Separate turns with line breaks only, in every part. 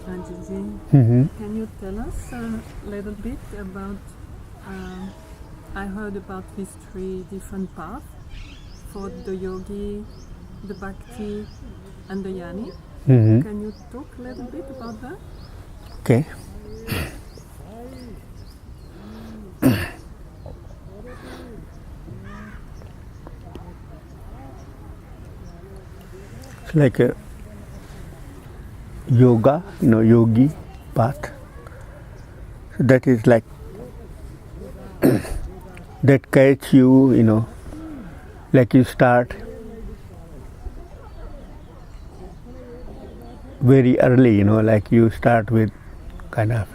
Ajay, can you tell us a little bit about, I heard about these three different paths for the yogi, the bhakti and the yani. Can you talk a little bit about that?
Okay. It's like a yoga, yogi path. So that is like that catch you, like you start very early, like you start with kind of,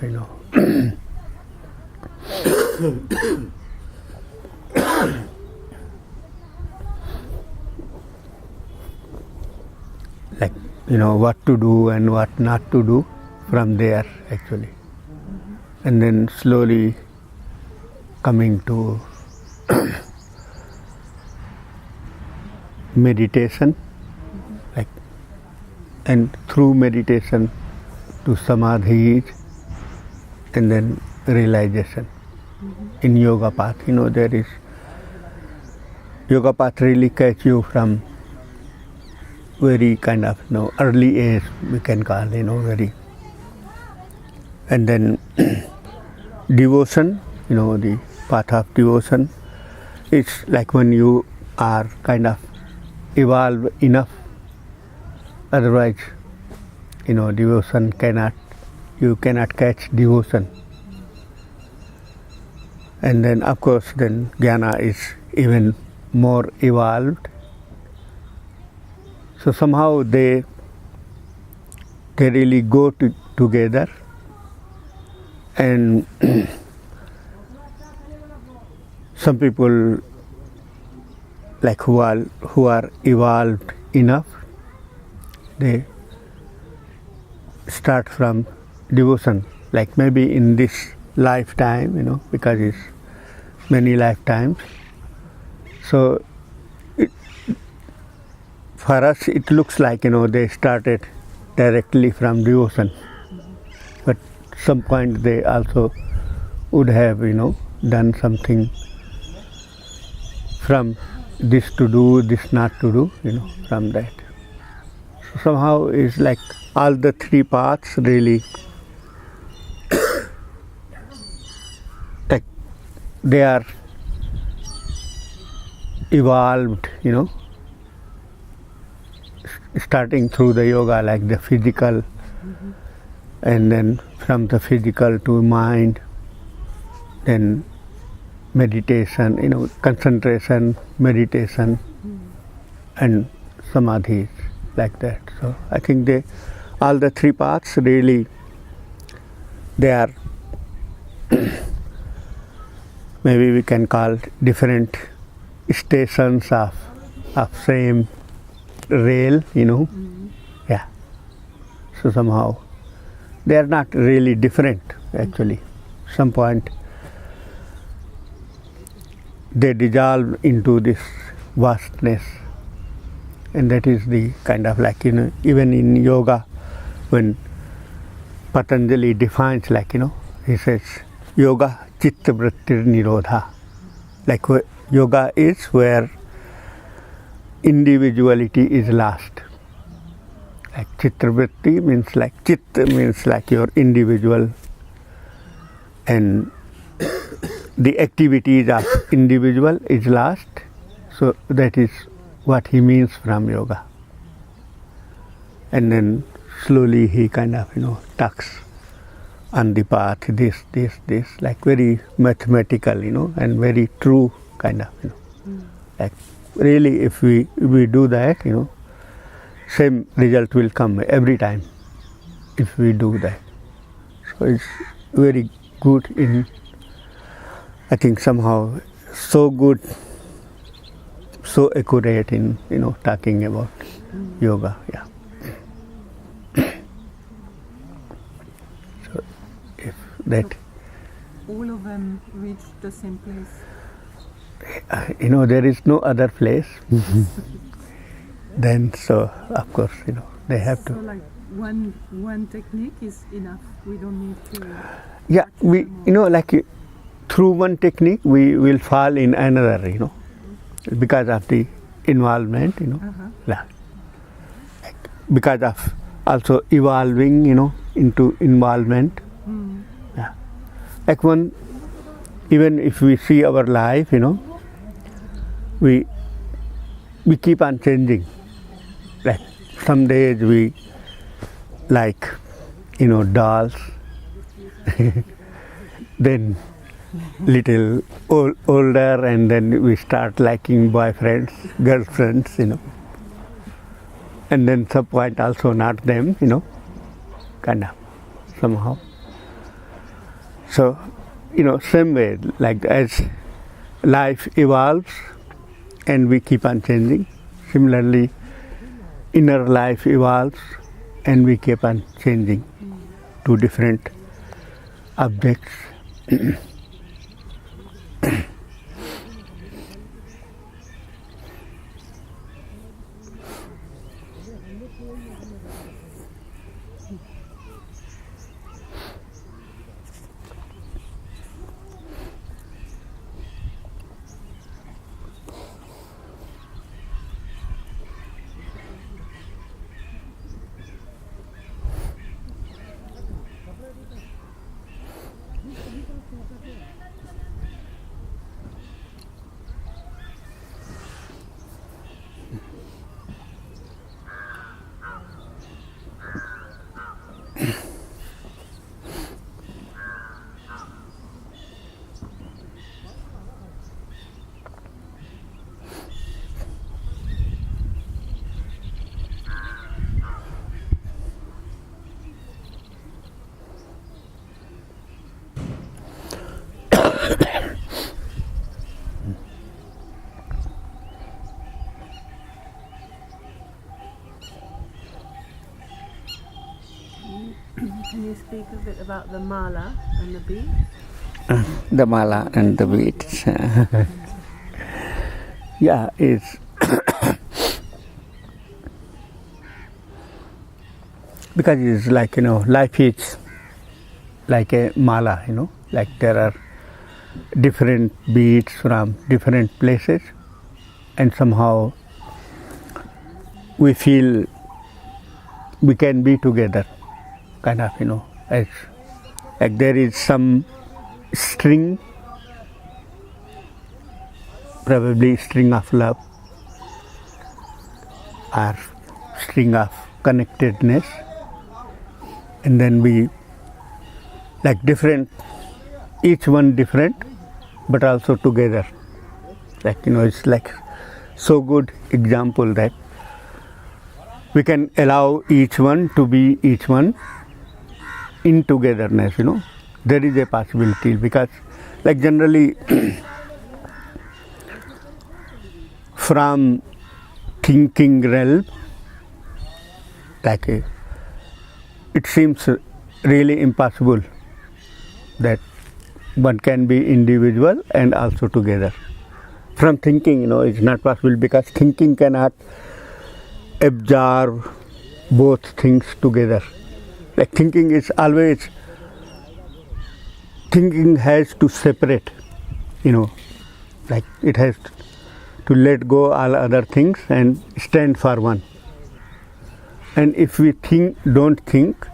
like, what to do and what not to do from there actually. And then slowly coming to meditation, like, and through meditation to samadhi and then realization. In yoga path, there is yoga path really catch you from very kind of early age, we can call, very. And then devotion, the path of devotion, it's like when you are kind of evolved enough. Otherwise, devotion you cannot catch devotion. And then of course then jnana is even more evolved. So somehow they really go together. And some people like who are evolved enough, they start from devotion, like maybe in this lifetime, because it's many lifetimes. So for us it looks like, they started directly from devotion, but some point they also would have, done something from this to do, this not to do, from that. So somehow it's like all the three paths really like they are evolved, starting through the yoga, like the physical, and then from the physical to mind, then meditation, concentration, meditation, and samadhi, like that. So I think all the three paths really, they are maybe we can call different stations of same rail, yeah. So somehow they are not really different actually. Some point they dissolve into this vastness, and that is the kind of like, even in yoga, when Patanjali defines, like, he says yoga chitta vrittir nirodha, like yoga is where individuality is lost. Like chitta vritti means like chitta means like your individual, and the activities of individual is lost. So that is what he means from yoga. And then slowly he kind of talks on the path, this, like very mathematical, and very true kind of, like really if we do that, same result will come every time if we do that. So it's very good in, I think somehow so good, so accurate in, talking about yoga, yeah. So if that,
all of them reach the same place.
There is no other place. Then, so of course, they have
So
to.
like one technique is enough. We don't need to.
Yeah, we
more.
like through one technique we will fall in another, because of the involvement, yeah. Like, because of also evolving, into involvement. Yeah. Like even if we see our life, we keep on changing. Like some days we like, dolls, then little older, and then we start liking boyfriends, girlfriends, and then some point also not them, kind of somehow. So, same way, like as life evolves and we keep on changing, similarly inner life evolves and we keep on changing to different objects.
Can you speak a bit about the mala and the beads?
The mala and the beads. Yeah, it's because it's like, life is like a mala, like there are different beads from different places, and somehow we feel we can be together, kind of, as like there is some string, probably string of love or string of connectedness, and then we like different, each one different but also together, like, it's like so good example that we can allow each one to be each one in togetherness. There is a possibility, because like generally from thinking realm, like it seems really impossible that one can be individual and also together. From thinking, it's not possible, because thinking cannot absorb both things together. Like thinking is always, thinking has to separate, like it has to let go all other things and stand for one. And if we don't think,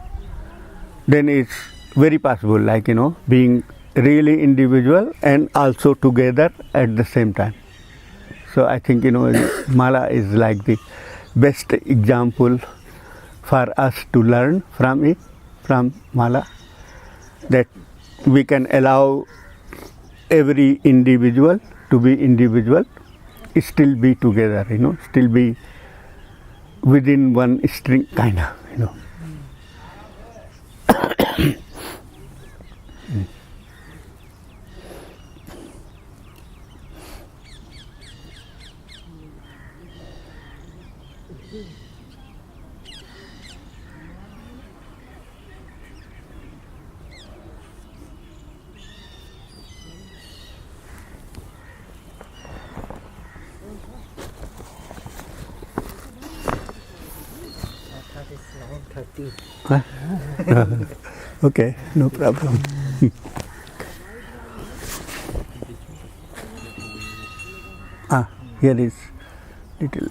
then it's very possible, like, being really individual and also together at the same time. So I think, mala is like the best example for us to learn from it, from mala, that we can allow every individual to be individual, still be together, still be within one string, kind of,
That is long
Huh? Okay, no problem. Here is little.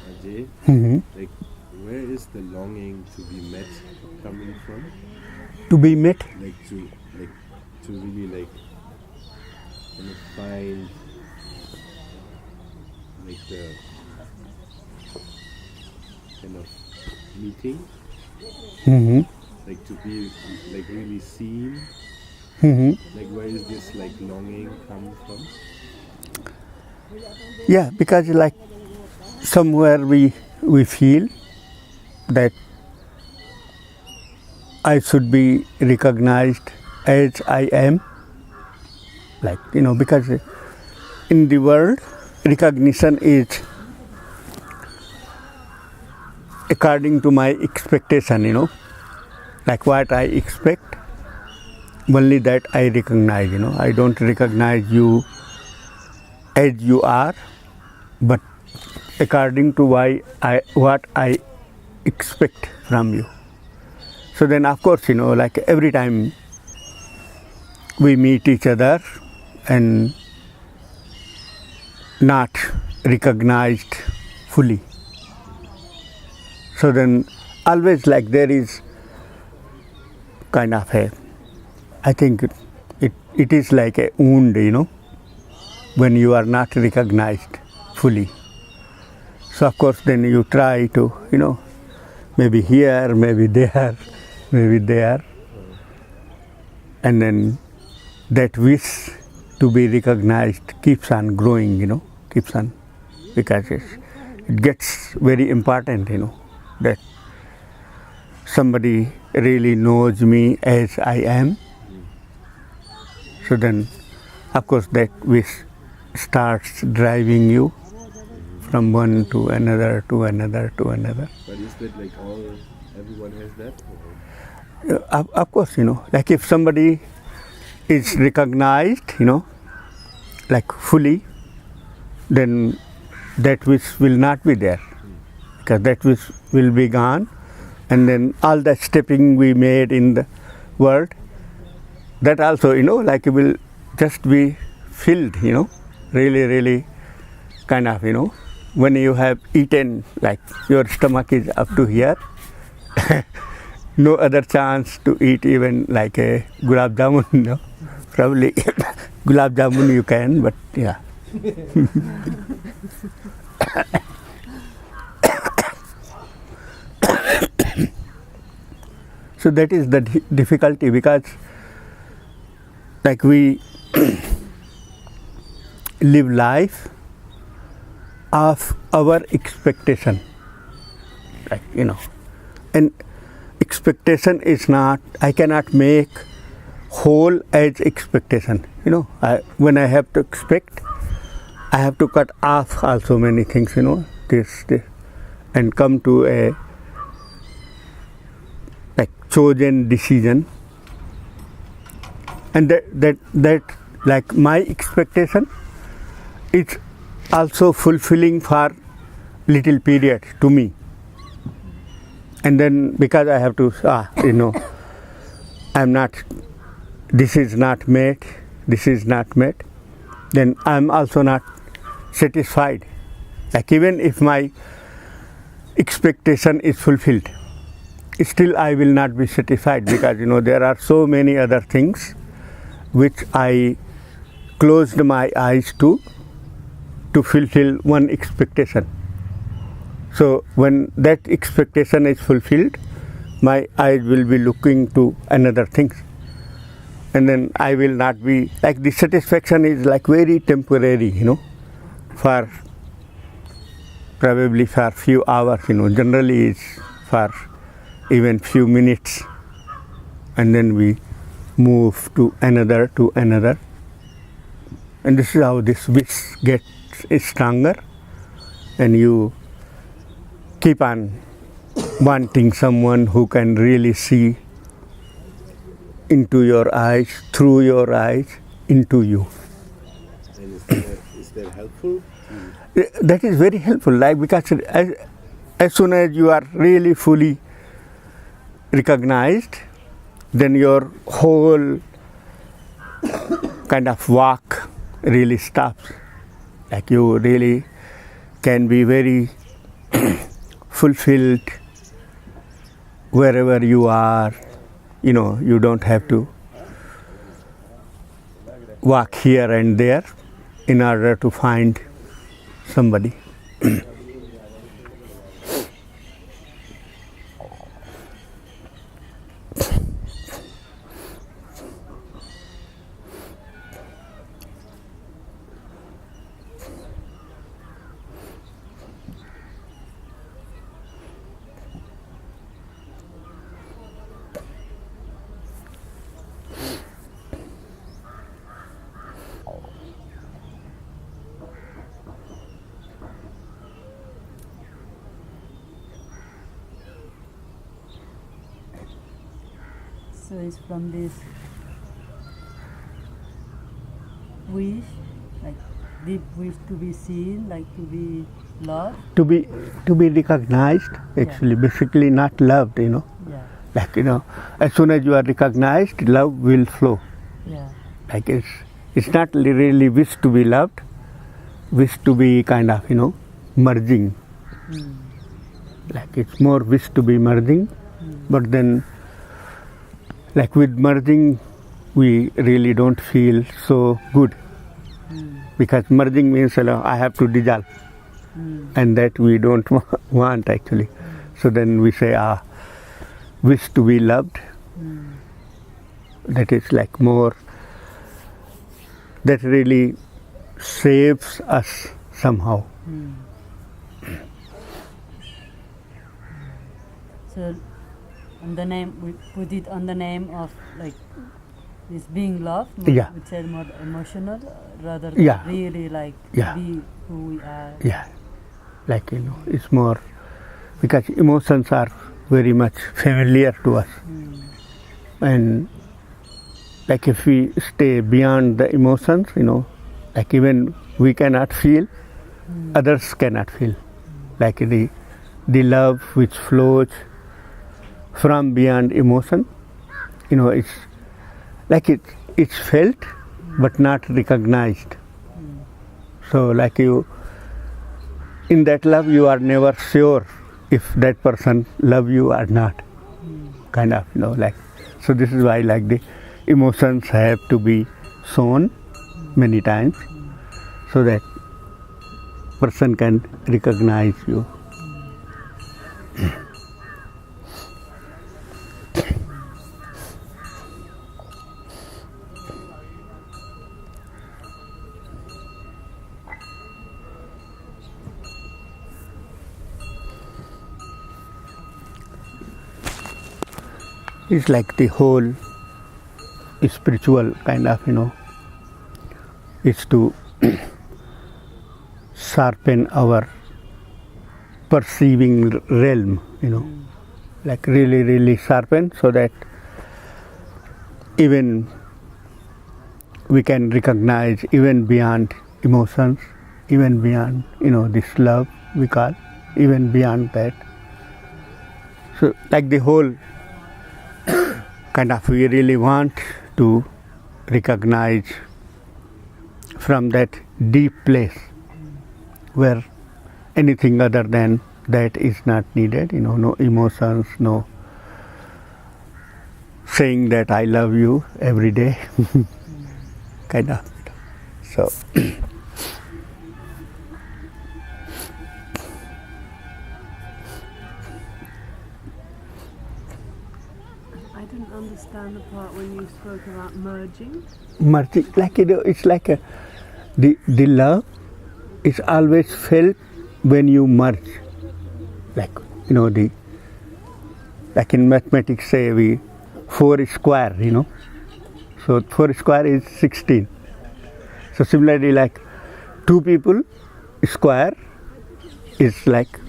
Ajay, like where is the longing to be met coming from?
To be met?
Like to really find like the kind of meeting, like to be like really seen. Like where is this like longing come from?
Yeah, because like somewhere we feel that I should be recognized as I am, like, because in the world recognition is according to my expectation, like what I expect, only that I recognize. I don't recognize you as you are, but according to what I expect from you. So then of course, like every time we meet each other and not recognized fully. So then always like there is kind of I think it is like a wound, when you are not recognized fully. So of course then you try to, maybe here, maybe there, maybe there. And then that wish to be recognized keeps on growing, keeps on, because it gets very important, that somebody really knows me as I am. So then, of course, that wish starts driving you from one to another, to another, to another.
But is that like everyone has that?
Of course, like if somebody is recognized, like fully, then that wish will not be there, because that wish will be gone, and then all the stepping we made in the world, that also, like it will just be filled, really, really kind of, when you have eaten, like your stomach is up to here, no other chance to eat even like a gulab jamun, probably gulab jamun you can, but yeah. So that is the difficulty, because like we live life of our expectation, like, and expectation is not, I cannot make whole as expectation, when I have to expect, I have to cut off also many things, this, and come to a like chosen decision. And that like my expectation is also fulfilling for little period to me, and then because I have to I'm not, this is not met, then I'm also not satisfied, like even if my expectation is fulfilled, still I will not be satisfied, because there are so many other things which I closed my eyes to fulfill one expectation. So when that expectation is fulfilled, my eyes will be looking to another things. And then I will not be, like the satisfaction is like very temporary, for probably for few hours, generally it's for even few minutes. And then we move to another. And this is how this wish gets stronger, and you keep on wanting someone who can really see into your eyes, through your eyes, into you.
And is that helpful?
That is very helpful, like because as soon as you are really fully recognized, then your whole kind of walk really stops. Like you really can be very fulfilled wherever you are. You don't have to walk here and there in order to find somebody.
So it's from this wish, like deep wish to be seen, like to be loved.
To be recognized, actually, basically not loved,
Yeah.
Like, as soon as you are recognized, love will flow.
Yeah.
Like it's not really wish to be loved, wish to be kind of, merging. Like it's more wish to be merging, but then like with merging, we really don't feel so good. Because merging means I have to dissolve. And that we don't want actually. So then we say, wish to be loved. That is like more, that really saves us somehow.
So on the name, we put it on the name of like this being loved,
Yeah.
which is more emotional rather than
Yeah.
really like
Yeah.
be who we are.
Yeah, like it's more, because emotions are very much familiar to us. And like if we stay beyond the emotions, like even we cannot feel, others cannot feel. Like the love which flows from beyond emotion, it's like it's felt but not recognized. So like you, in that love you are never sure if that person love you or not. Kind of, like, so this is why like the emotions have to be shown many times so that person can recognize you. It's like the whole spiritual kind of, is to sharpen our perceiving realm, like really, really sharpen so that even we can recognize even beyond emotions, even beyond, this love we call, even beyond that. So like the whole kind of, we really want to recognize from that deep place where anything other than that is not needed, no emotions, no saying that I love you every day, kind of. So
when you spoke about merging?
Merging, like it's like the love is always felt when you merge. Like like in mathematics say we 4 square, so 4 square is 16. So similarly, like 2 people square is like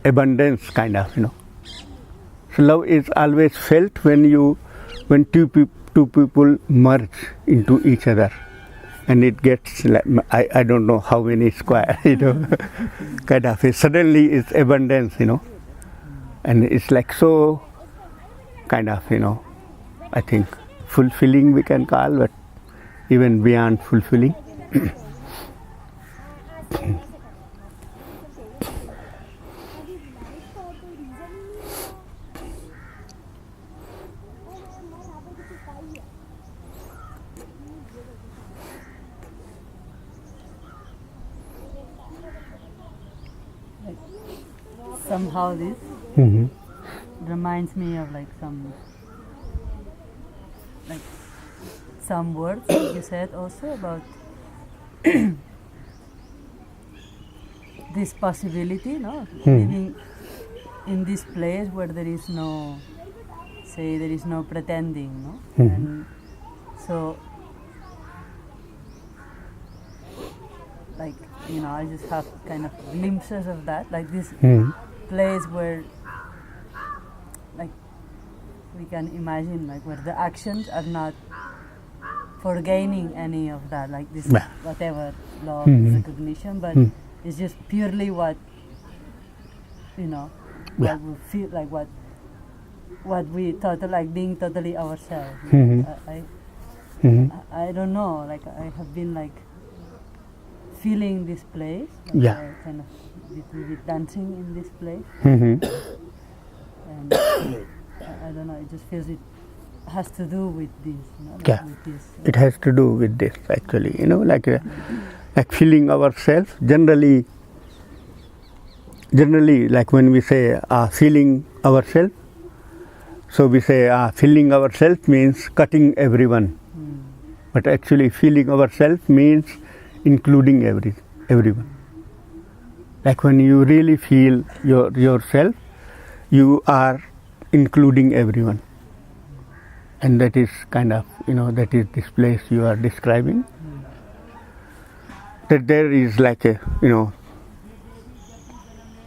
abundance kind of, So love is always felt when two people merge into each other, and it gets like, I don't know how many square, kind of. Suddenly it's abundance, and it's like so kind of, I think fulfilling we can call, but even beyond fulfilling.
Somehow this reminds me of like some words that you said also about this possibility, living in this place where there is no pretending, and so like I just have kind of glimpses of that, like this place where like we can imagine like where the actions are not for gaining any of that, like this whatever love, recognition, but it's just purely what what we feel, like what we like being totally ourselves. I don't know, like I have been like feeling this place, like kind of little bit dancing in this place, and I don't know, it just feels it has to do with this, with this.
It has to do with this actually, like feeling ourselves. Generally, like when we say feeling ourselves, so we say feeling ourselves means cutting everyone, but actually feeling ourselves means including everyone. Like when you really feel yourself, you are including everyone, and that is kind of that is this place you are describing. That there is like a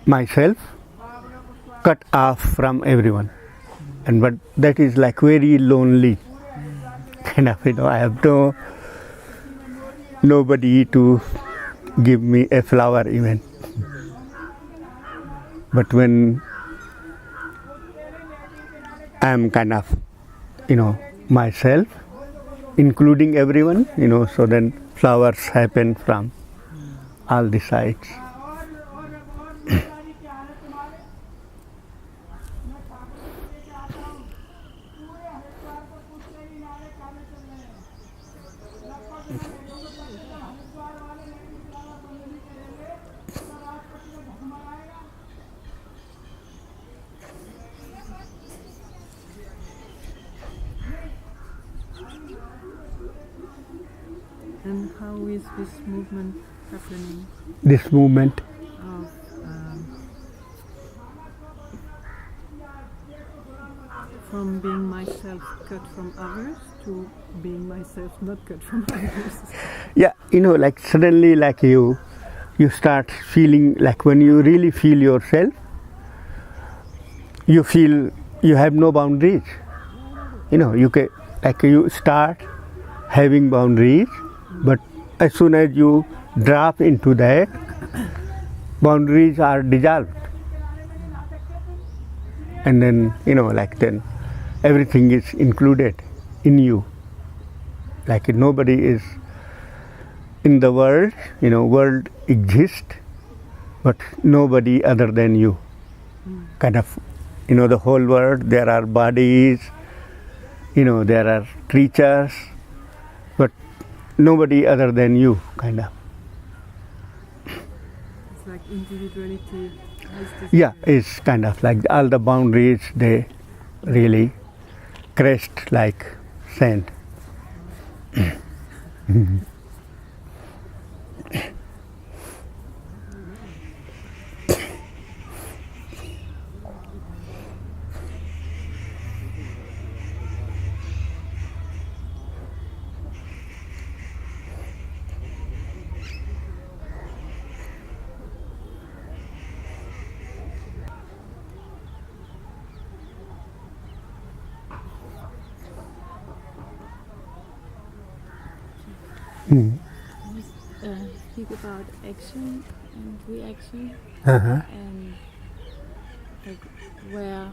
myself cut off from everyone, and but that is like very lonely kind of. I have nobody to give me a flower even. But when I'm kind of myself including everyone, so then flowers happen from all the sides.
And how is this movement happening?
This movement
Of from being myself cut from others to being myself not cut from others.
Yeah, like suddenly like you start feeling like when you really feel yourself, you feel you have no boundaries. You can like you start having boundaries, but as soon as you drop into that, boundaries are dissolved, and then like then everything is included in you. Like nobody is in the world. World exists, but nobody other than you. Kind of, the whole world. There are bodies. There are creatures, but nobody other than you. Kind of.
It's like individuality has this.
Yeah, it's kind of like all the boundaries they really crashed like sand.
Speak about action and reaction,
Uh-huh.
and like where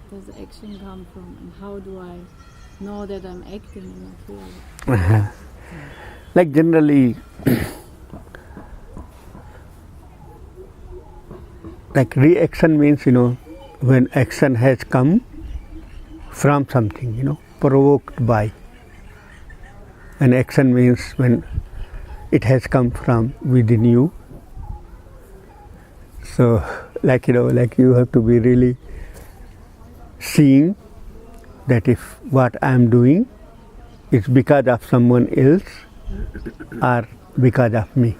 does the action come from, and how do I know that I'm acting and not feeling?
Uh-huh. Like generally, like reaction means, when action has come from something, provoked by. And action means when it has come from within you. So, like you have to be really seeing that if what I am doing is because of someone else or because of me.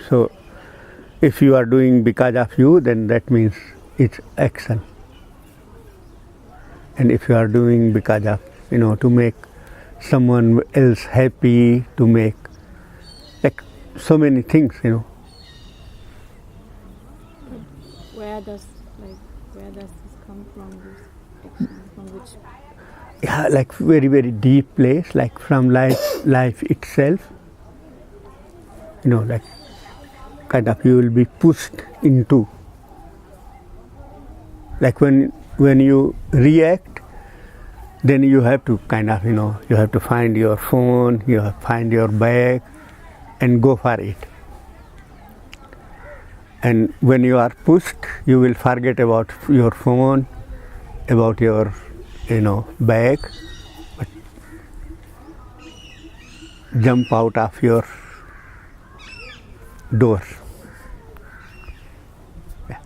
So, if you are doing because of you, then that means it's action. And if you are doing because of, to make someone else happy, to make like so many things,
Where does this come from? This action, from which?
Yeah, like very, very deep place, like from life itself. Like kind of you will be pushed into. Like when you react, then you have to kind of, you have to find your phone, you have to find your bag and go for it. And when you are pushed, you will forget about your phone, about your, bag, but jump out of your door. Yeah.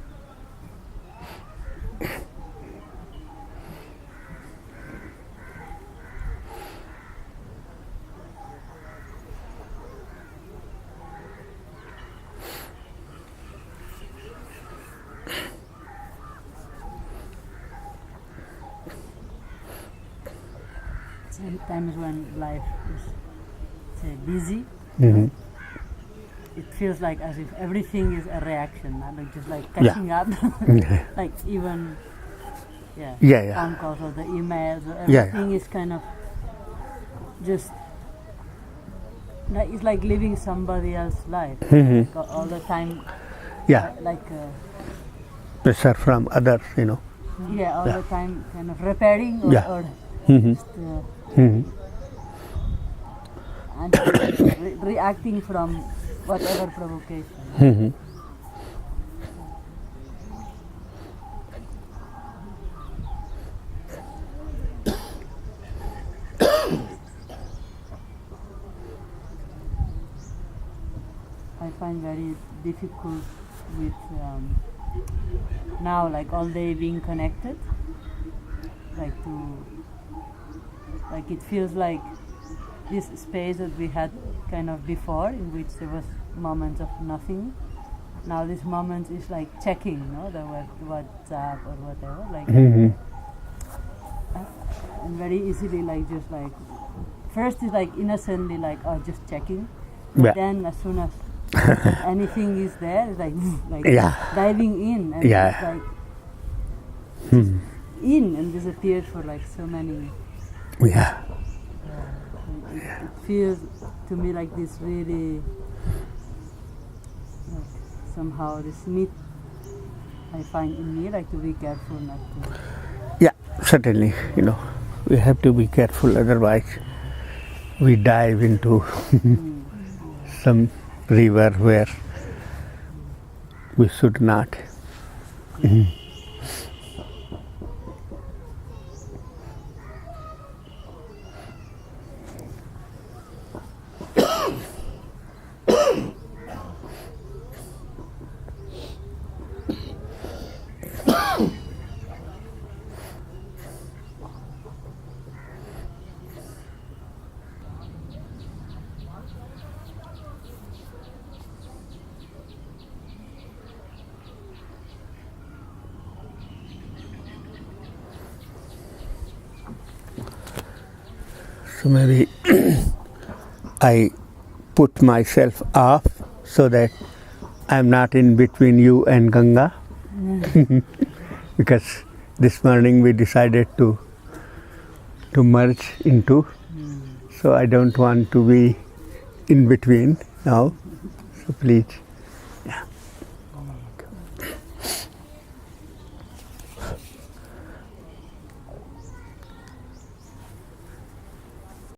Sometimes when life is, say, busy,
Mm-hmm.
it feels like as if everything is a reaction, like just like catching up, like even
Yeah.
phone calls or the emails, or
Yeah.
everything is kind of just like it's like living somebody else's life.
Mm-hmm.
Like all the time.
Yeah,
Like
pressure from others,
all
Yeah.
the time kind of repairing or,
Yeah.
or
Mm-hmm.
just
Mm-hmm.
and reacting from whatever provocation.
Mm-hmm.
I find very difficult with now, like all day being connected, like it feels like this space that we had kind of before, in which there was moments of nothing. Now this moment is like checking, the WhatsApp or whatever, like,
Mm-hmm.
and very easily, like just like first is like innocently like just checking, but
Yeah.
then as soon as anything is there, it's like
Yeah.
diving in, and
Yeah.
it's like
Mm-hmm.
in and disappears for like so many.
Yeah.
It feels to me like this really, like somehow this need I find in me, like to be careful not to.
Yeah, certainly, we have to be careful, otherwise we dive into some river where we should not. Mhm. So maybe I put myself off so that I'm not in between you and Ganga. Because this morning we decided to merge into. So I don't want to be in between now. So please.